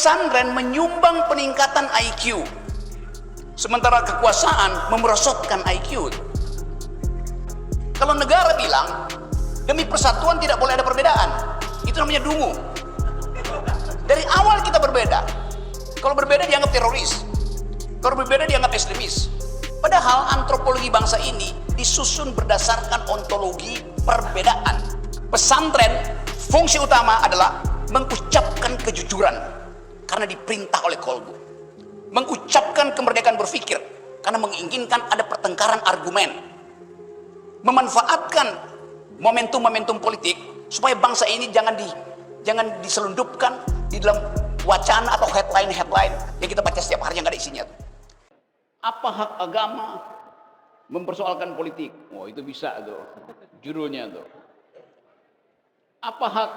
pesantren menyumbang peningkatan IQ, sementara kekuasaan memerosotkan IQ. Kalau negara bilang demi persatuan tidak boleh ada perbedaan, itu namanya dungu. Dari awal kita berbeda. Kalau berbeda dianggap teroris, kalau berbeda dianggap ekstremis. Padahal antropologi bangsa ini disusun berdasarkan ontologi perbedaan. Pesantren fungsi utama adalah mengucapkan kejujuran karena diperintah oleh kolbu, mengucapkan kemerdekaan berpikir karena menginginkan ada pertengkaran argumen, memanfaatkan momentum-momentum politik supaya bangsa ini jangan diselundupkan di dalam wacana atau headline yang kita baca setiap hari yang gak ada isinya. Apa hak agama mempersoalkan politik? Oh, itu bisa tuh judulnya tuh. Apa hak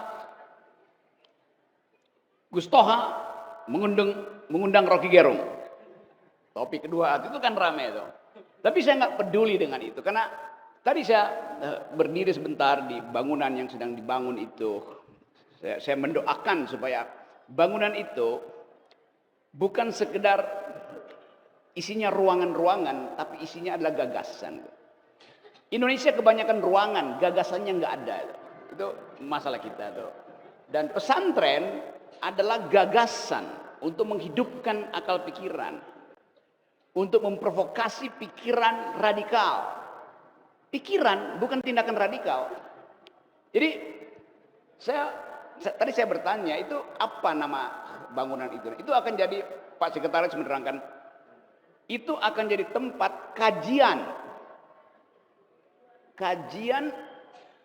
Gus Toha mengundang Rocky Gerung? Topik kedua itu kan rame tuh. Tapi saya nggak peduli dengan itu karena tadi saya berdiri sebentar di bangunan yang sedang dibangun itu. Saya mendoakan supaya bangunan itu bukan sekedar isinya ruangan-ruangan, tapi isinya adalah gagasan. Indonesia kebanyakan ruangan, gagasannya nggak ada. Itu masalah kita tuh. Dan pesantren adalah gagasan untuk menghidupkan akal pikiran, untuk memprovokasi pikiran radikal. Pikiran bukan tindakan radikal. Jadi tadi saya bertanya, itu apa nama bangunan itu? Itu akan jadi, Pak Sekretaris menerangkan, itu akan jadi tempat kajian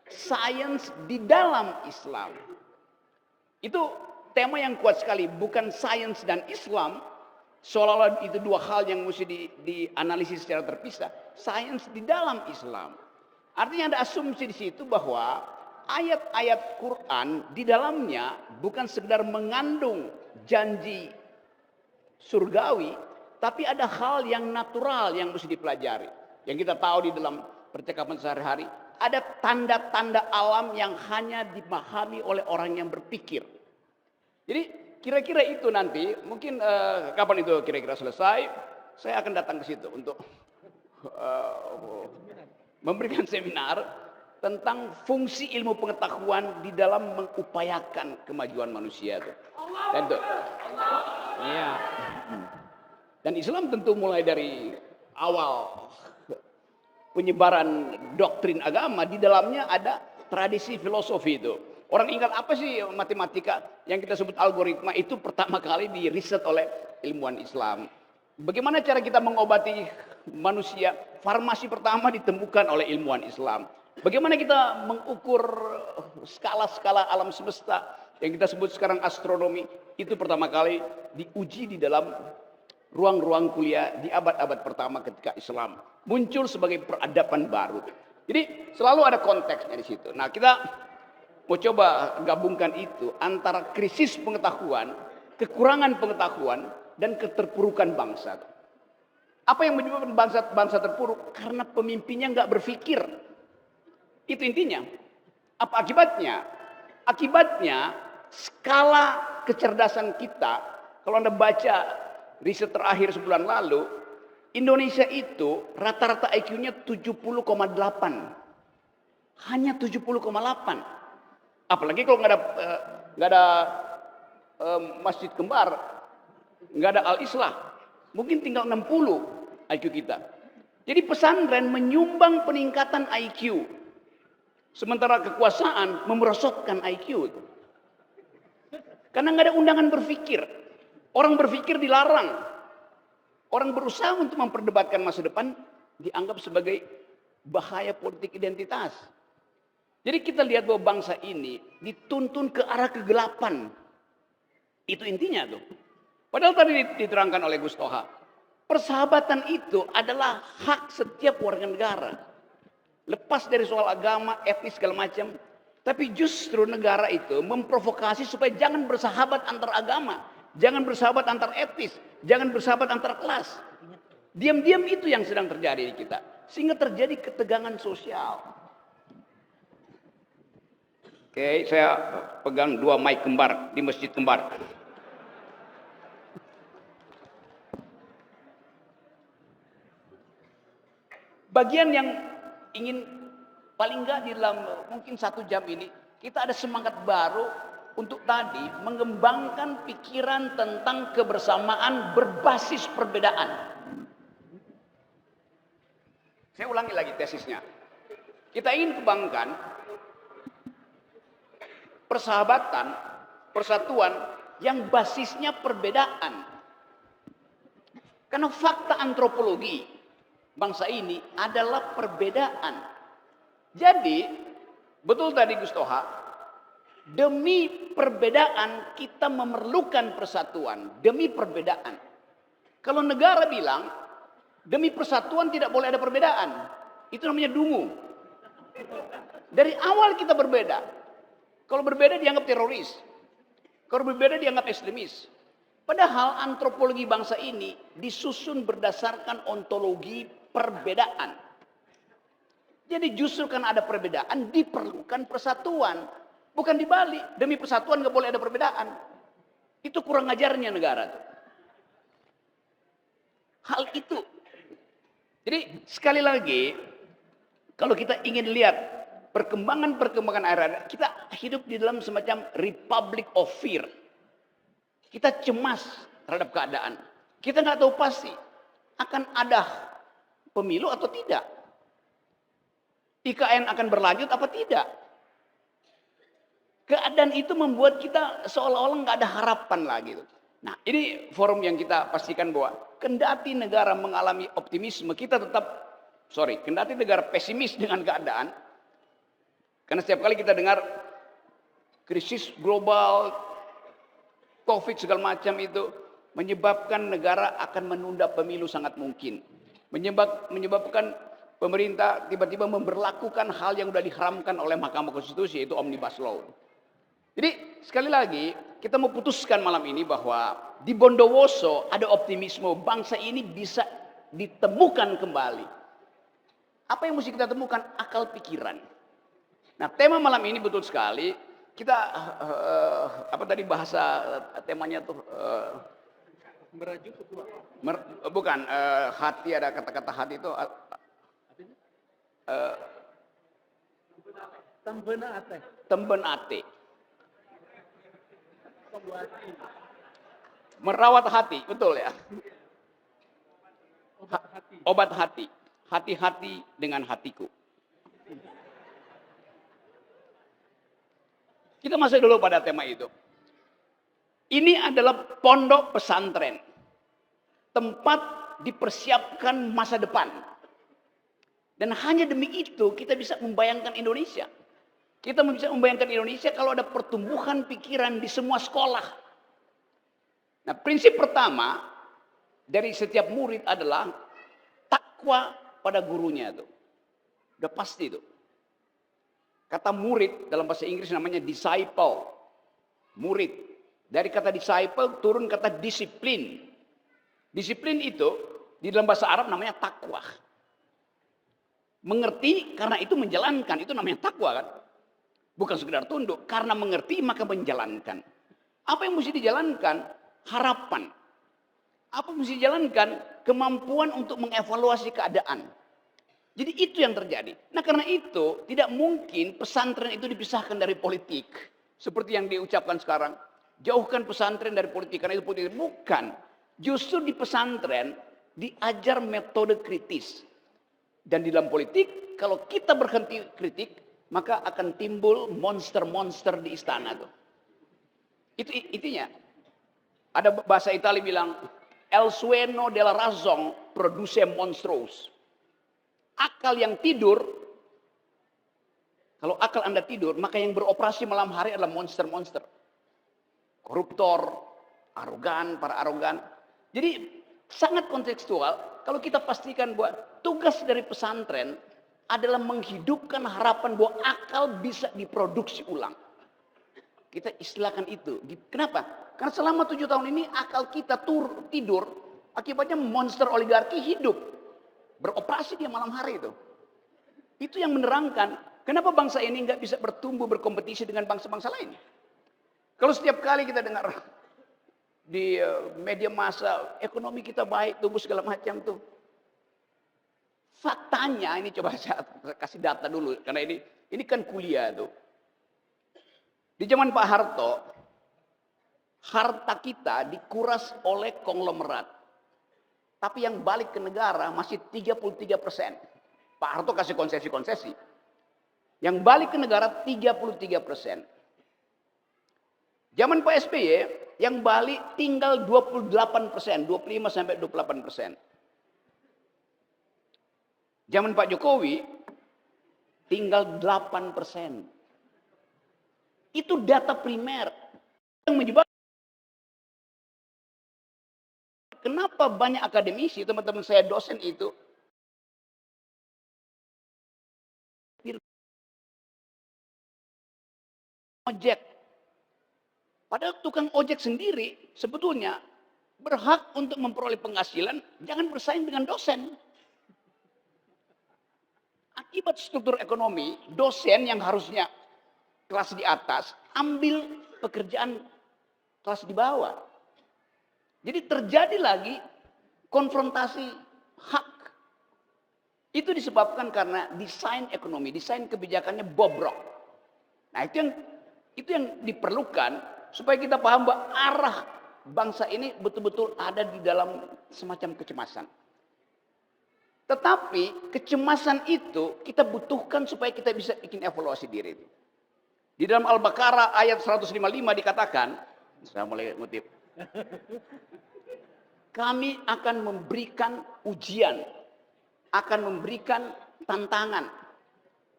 sains di dalam Islam. Itu tema yang kuat sekali, bukan sains dan Islam seolah-olah itu dua hal yang mesti dianalisis secara terpisah. Sains di dalam Islam, artinya ada asumsi di situ bahwa ayat-ayat Quran di dalamnya bukan sekedar mengandung janji surgawi, tapi ada hal yang natural yang mesti dipelajari. Yang kita tahu di dalam percakapan sehari-hari, ada tanda-tanda alam yang hanya dipahami oleh orang yang berpikir. Jadi kira-kira itu nanti, mungkin kapan itu kira-kira selesai, saya akan datang ke situ untuk memberikan seminar tentang fungsi ilmu pengetahuan di dalam mengupayakan kemajuan manusia. Tentu. Iya. Dan Islam tentu mulai dari awal penyebaran doktrin agama, di dalamnya ada tradisi filosofi itu. Orang ingat apa sih matematika yang kita sebut algoritma, itu pertama kali diriset oleh ilmuwan Islam. Bagaimana cara kita mengobati manusia? Farmasi pertama ditemukan oleh ilmuwan Islam. Bagaimana kita mengukur skala-skala alam semesta yang kita sebut sekarang astronomi, itu pertama kali diuji di dalam ruang-ruang kuliah di abad-abad pertama ketika Islam muncul sebagai peradaban baru. Jadi selalu ada konteksnya di situ. Nah, kita mau coba gabungkan itu antara krisis pengetahuan, kekurangan pengetahuan, dan keterpurukan bangsa. Apa yang menyebabkan bangsa terpuruk? Karena pemimpinnya nggak berpikir. Itu intinya. Apa akibatnya? Akibatnya skala kecerdasan kita, kalau Anda baca riset terakhir sebulan lalu, Indonesia itu rata-rata IQ-nya 70,8. Hanya 70,8. Apalagi kalau nggak ada masjid kembar, nggak ada Al-Islah, mungkin tinggal 60 IQ kita. Jadi pesantren menyumbang peningkatan IQ, sementara kekuasaan memerosotkan IQ. Karena nggak ada undangan berpikir. Orang berpikir dilarang. Orang berusaha untuk memperdebatkan masa depan dianggap sebagai bahaya politik identitas. Jadi kita lihat bahwa bangsa ini dituntun ke arah kegelapan. Itu intinya tuh. Padahal tadi diterangkan oleh Gus Toha, persahabatan itu adalah hak setiap warga negara. Lepas dari soal agama, etnis segala macam. Tapi justru negara itu memprovokasi supaya jangan bersahabat antar agama. Jangan bersahabat antar etnis, jangan bersahabat antar kelas. Diam-diam itu yang sedang terjadi di kita. Sehingga terjadi ketegangan sosial. Oke, saya pegang 2 mic kembar di masjid kembar. Bagian yang ingin paling enggak di dalam mungkin 1 jam ini, kita ada semangat baru untuk tadi mengembangkan pikiran tentang kebersamaan berbasis perbedaan. Saya ulangi lagi tesisnya. Kita ingin kembangkan persahabatan, persatuan yang basisnya perbedaan. Karena fakta antropologi bangsa ini adalah perbedaan. Jadi, betul tadi Gus Toha, demi perbedaan kita memerlukan persatuan, demi perbedaan. Kalau negara bilang, demi persatuan tidak boleh ada perbedaan, itu namanya dungu. Dari awal kita berbeda. Kalau berbeda dianggap teroris. Kalau berbeda dianggap ekstremis. Padahal antropologi bangsa ini disusun berdasarkan ontologi perbedaan. Jadi justru karena ada perbedaan diperlukan persatuan. Bukan dibalik, demi persatuan nggak boleh ada perbedaan. Itu kurang ajarnya negara. Hal itu. Jadi sekali lagi, kalau kita ingin lihat perkembangan era, kita hidup di dalam semacam republic of fear. Kita cemas terhadap keadaan. Kita nggak tahu pasti akan ada pemilu atau tidak. IKN akan berlanjut apa tidak. Keadaan itu membuat kita seolah-olah nggak ada harapan lagi. Nah, ini forum yang kita pastikan bahwa kendati negara mengalami optimisme, kita kendati negara pesimis dengan keadaan. Karena setiap kali kita dengar krisis global, COVID segala macam itu menyebabkan negara akan menunda pemilu sangat mungkin. Menyebabkan pemerintah tiba-tiba memberlakukan hal yang sudah diharamkan oleh Mahkamah Konstitusi, yaitu Omnibus Law. Jadi sekali lagi kita mau putuskan malam ini bahwa di Bondowoso ada optimisme bangsa ini bisa ditemukan kembali. Apa yang mesti kita temukan? Akal pikiran. Nah, tema malam ini betul sekali. Kita bahasa temanya tuh merajuk bukan hati, ada kata-kata hati itu temben ate. Merawat hati, betul ya. Obat hati. Hati-hati dengan hatiku. Kita masuk dulu pada tema itu. Ini adalah pondok pesantren. Tempat dipersiapkan masa depan. Dan hanya demi itu kita bisa membayangkan Indonesia. Kita bisa membayangkan Indonesia kalau ada pertumbuhan pikiran di semua sekolah. Nah, prinsip pertama dari setiap murid adalah takwa pada gurunya itu. Udah pasti itu. Kata murid dalam bahasa Inggris namanya disciple. Murid. Dari kata disciple turun kata disiplin. Disiplin itu di dalam bahasa Arab namanya takwa. Mengerti karena itu menjalankan. Itu namanya takwa kan. Bukan sekedar tunduk. Karena mengerti maka menjalankan. Apa yang mesti dijalankan? Harapan. Apa yang mesti dijalankan? Kemampuan untuk mengevaluasi keadaan. Jadi itu yang terjadi. Nah, karena itu tidak mungkin pesantren itu dipisahkan dari politik. Seperti yang diucapkan sekarang. Jauhkan pesantren dari politik. Karena itu politik. Bukan. Justru di pesantren diajar metode kritis. Dan di dalam politik, kalau kita berhenti kritik, maka akan timbul monster-monster di istana. Itu intinya. Ada bahasa Italia bilang, El sueño della razón produce monstros. Akal yang tidur, kalau akal Anda tidur, maka yang beroperasi malam hari adalah monster-monster. Koruptor, arogan, para arogan. Jadi sangat kontekstual kalau kita pastikan bahwa tugas dari pesantren adalah menghidupkan harapan bahwa akal bisa diproduksi ulang. Kita istilahkan itu. Kenapa? Karena selama 7 tahun ini akal kita tidur, akibatnya monster oligarki hidup. Beroperasi dia malam hari itu. Itu yang menerangkan kenapa bangsa ini nggak bisa bertumbuh berkompetisi dengan bangsa-bangsa lain. Kalau setiap kali kita dengar di media massa ekonomi kita baik, tumbuh segala macam tuh. Faktanya ini coba saya kasih data dulu karena ini kan kuliah tuh. Di zaman Pak Harto, harta kita dikuras oleh konglomerat. Tapi yang balik ke negara masih 33%. Pak Harto kasih konsesi-konsesi. Yang balik ke negara 33%. Zaman Pak SBY, yang balik tinggal 28%, 25 sampai 28%. Zaman Pak Jokowi, tinggal 8%. Itu data primer. Yang menyebabkan kenapa banyak akademisi, teman-teman saya dosen itu, ojek. Padahal tukang ojek sendiri sebetulnya berhak untuk memperoleh penghasilan, jangan bersaing dengan dosen. Akibat struktur ekonomi, dosen yang harusnya kelas di atas, ambil pekerjaan kelas di bawah. Jadi terjadi lagi konfrontasi hak. Itu disebabkan karena desain ekonomi, desain kebijakannya bobrok. Nah itu yang diperlukan supaya kita paham bahwa arah bangsa ini betul-betul ada di dalam semacam kecemasan. Tetapi kecemasan itu kita butuhkan supaya kita bisa bikin evaluasi diri. Di dalam Al-Baqarah ayat 155 dikatakan, saya mulai ngutip. Kami akan memberikan ujian, akan memberikan tantangan,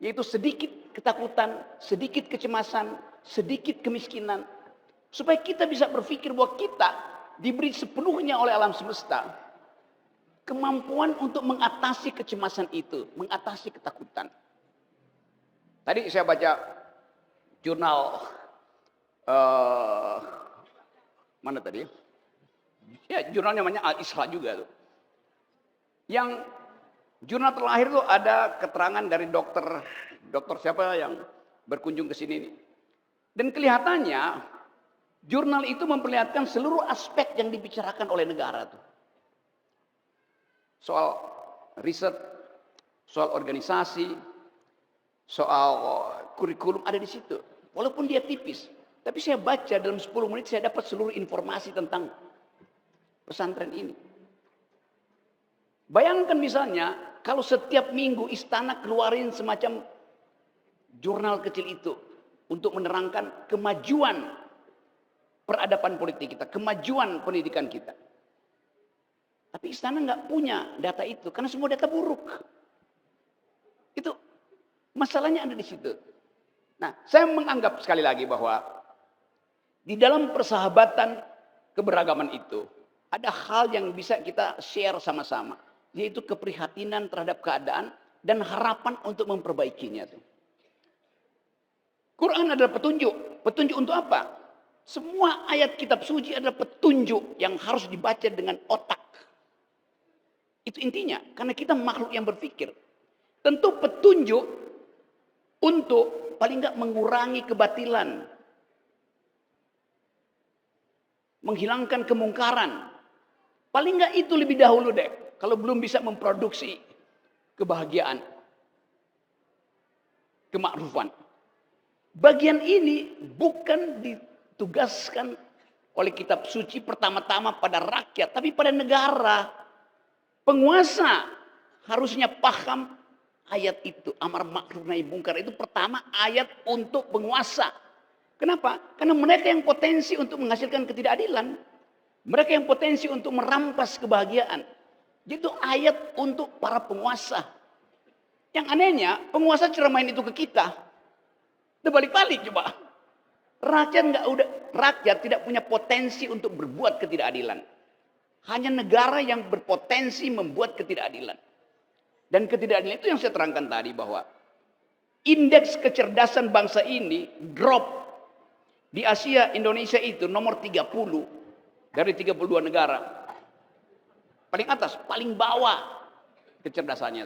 yaitu sedikit ketakutan, sedikit kecemasan, sedikit kemiskinan, supaya kita bisa berpikir bahwa kita diberi sepenuhnya oleh alam semesta kemampuan untuk mengatasi kecemasan itu, mengatasi ketakutan. Tadi saya baca jurnal mana tadi? Ya, jurnal namanya Al-Isra juga tuh. Yang jurnal terakhir tuh ada keterangan dari dokter siapa yang berkunjung ke sini nih. Dan kelihatannya jurnal itu memperlihatkan seluruh aspek yang dibicarakan oleh negara tuh. Soal riset, soal organisasi, soal kurikulum ada di situ. Walaupun dia tipis, tapi saya baca dalam 10 menit saya dapat seluruh informasi tentang pesantren ini. Bayangkan misalnya kalau setiap minggu istana keluarin semacam jurnal kecil itu untuk menerangkan kemajuan peradaban politik kita, kemajuan pendidikan kita. Tapi istana nggak punya data itu karena semua data buruk. Itu masalahnya ada di situ. Nah, saya menganggap sekali lagi bahwa di dalam persahabatan keberagaman itu ada hal yang bisa kita share sama-sama, yaitu keprihatinan terhadap keadaan dan harapan untuk memperbaikinya. Quran adalah petunjuk. Petunjuk untuk apa? Semua ayat kitab suci adalah petunjuk yang harus dibaca dengan otak. Itu intinya, karena kita makhluk yang berpikir. Tentu petunjuk untuk paling enggak mengurangi kebatilan. Menghilangkan kemungkaran. Paling enggak itu lebih dahulu deh. Kalau belum bisa memproduksi kebahagiaan. Kemakrufan. Bagian ini bukan ditugaskan oleh kitab suci pertama-tama pada rakyat. Tapi pada negara. Penguasa harusnya paham ayat itu. Amar ma'ruf nahi mungkar itu pertama ayat untuk penguasa. Kenapa? Karena mereka yang potensi untuk menghasilkan ketidakadilan. Mereka yang potensi untuk merampas kebahagiaan. Itu ayat untuk para penguasa. Yang anehnya penguasa ceramain itu ke kita. Terbalik-balik coba. Rakyat tidak punya potensi untuk berbuat ketidakadilan. Hanya negara yang berpotensi membuat ketidakadilan. Dan ketidakadilan itu yang saya terangkan tadi bahwa indeks kecerdasan bangsa ini drop. Di Asia Indonesia itu nomor 30 dari 32 negara. Paling atas, paling bawah kecerdasannya.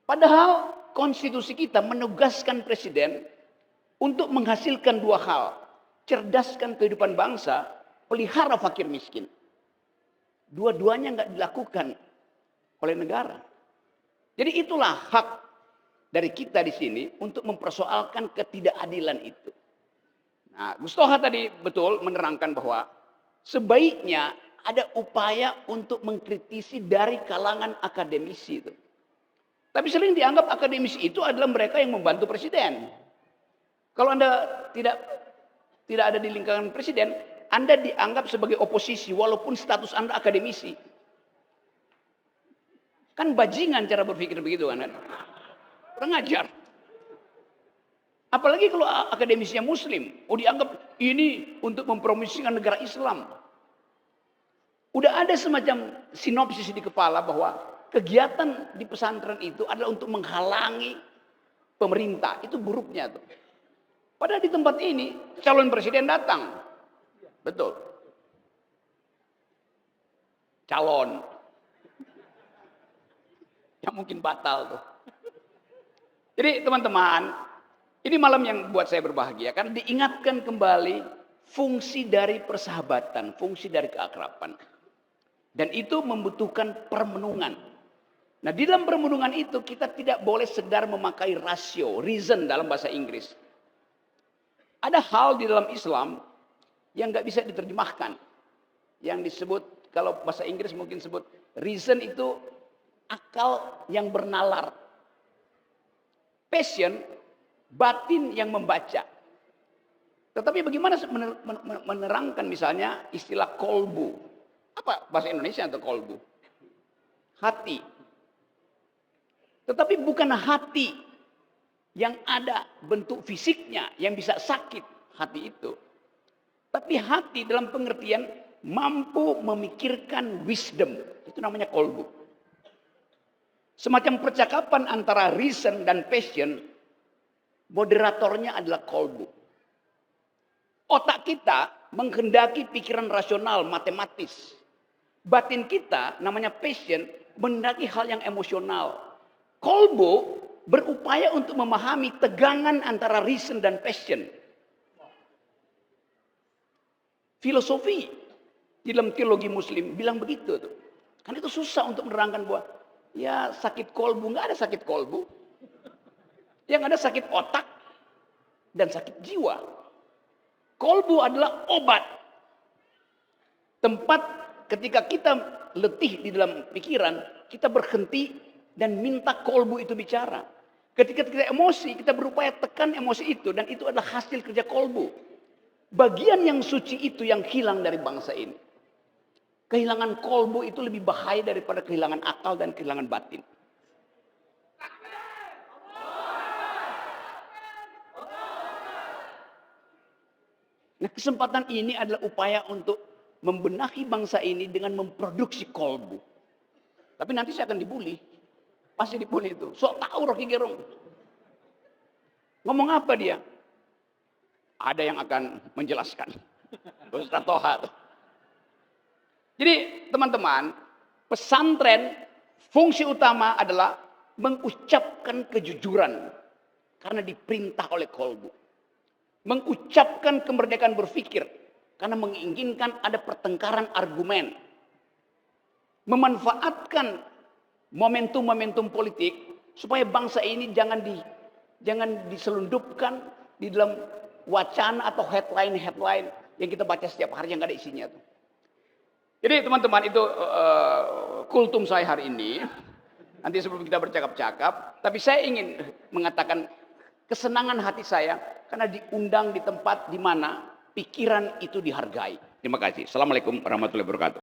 Padahal konstitusi kita menugaskan presiden untuk menghasilkan dua hal. Cerdaskan kehidupan bangsa, pelihara fakir miskin. Dua-duanya nggak dilakukan oleh negara. Jadi itulah hak dari kita di sini untuk mempersoalkan ketidakadilan itu. Nah, Gus Toha tadi betul menerangkan bahwa sebaiknya ada upaya untuk mengkritisi dari kalangan akademisi itu. Tapi sering dianggap akademisi itu adalah mereka yang membantu presiden. Kalau Anda tidak ada di lingkaran presiden, Anda dianggap sebagai oposisi walaupun status Anda akademisi. Kan bajingan cara berpikir begitu kan? Kurang ajar. Apalagi kalau akademisnya muslim, dianggap ini untuk mempromosikan negara Islam. Udah ada semacam sinopsis di kepala bahwa kegiatan di pesantren itu adalah untuk menghalangi pemerintah. Itu buruknya tuh. Padahal di tempat ini calon presiden datang. Betul. Calon. Yang mungkin batal tuh. Jadi teman-teman, ini malam yang buat saya berbahagia karena diingatkan kembali fungsi dari persahabatan, fungsi dari keakraban. Dan itu membutuhkan permenungan. Nah, di dalam permenungan itu kita tidak boleh sekedar memakai rasio, reason dalam bahasa Inggris. Ada hal di dalam Islam yang nggak bisa diterjemahkan. Yang disebut, kalau bahasa Inggris mungkin sebut reason itu akal yang bernalar. Passion, batin yang membaca. Tetapi bagaimana menerangkan misalnya istilah kolbu? Apa bahasa Indonesia untuk kolbu? Hati. Tetapi bukan hati yang ada bentuk fisiknya yang bisa sakit hati itu. Tapi hati dalam pengertian mampu memikirkan wisdom. Itu namanya kolbu. Semacam percakapan antara reason dan passion, moderatornya adalah kolbu. Otak kita menghendaki pikiran rasional, matematis. Batin kita, namanya passion, menghendaki hal yang emosional. Kolbu berupaya untuk memahami tegangan antara reason dan passion. Filosofi di dalam teologi muslim bilang begitu tuh. Kan itu susah untuk menerangkan bahwa ya sakit kolbu, nggak ada sakit kolbu. Yang ada sakit otak dan sakit jiwa. Kolbu adalah obat. Tempat ketika kita letih di dalam pikiran, kita berhenti dan minta kolbu itu bicara. Ketika kita emosi, kita berupaya tekan emosi itu dan itu adalah hasil kerja kolbu. Bagian yang suci itu yang hilang dari bangsa ini. Kehilangan kolbu itu lebih bahaya daripada kehilangan akal dan kehilangan batin. Nah, kesempatan ini adalah upaya untuk membenahi bangsa ini dengan memproduksi kolbu. Tapi nanti saya akan dibully. Pasti dibully itu. Sok tahu Rocky Gerung. Ngomong apa dia? Ada yang akan menjelaskan. Ustaz Toha tuh. Jadi teman-teman, pesantren fungsi utama adalah mengucapkan kejujuran. Karena diperintah oleh kolbu. Mengucapkan kemerdekaan berpikir. Karena menginginkan ada pertengkaran argumen. Memanfaatkan momentum-momentum politik. Supaya bangsa ini jangan diselundupkan di dalam wacana atau headline-headline yang kita baca setiap hari yang gak ada isinya tuh. Jadi teman-teman itu kultum saya hari ini. Nanti sebelum kita bercakap-cakap, tapi saya ingin mengatakan kesenangan hati saya karena diundang di tempat di mana pikiran itu dihargai. Terima kasih. Assalamualaikum warahmatullahi wabarakatuh.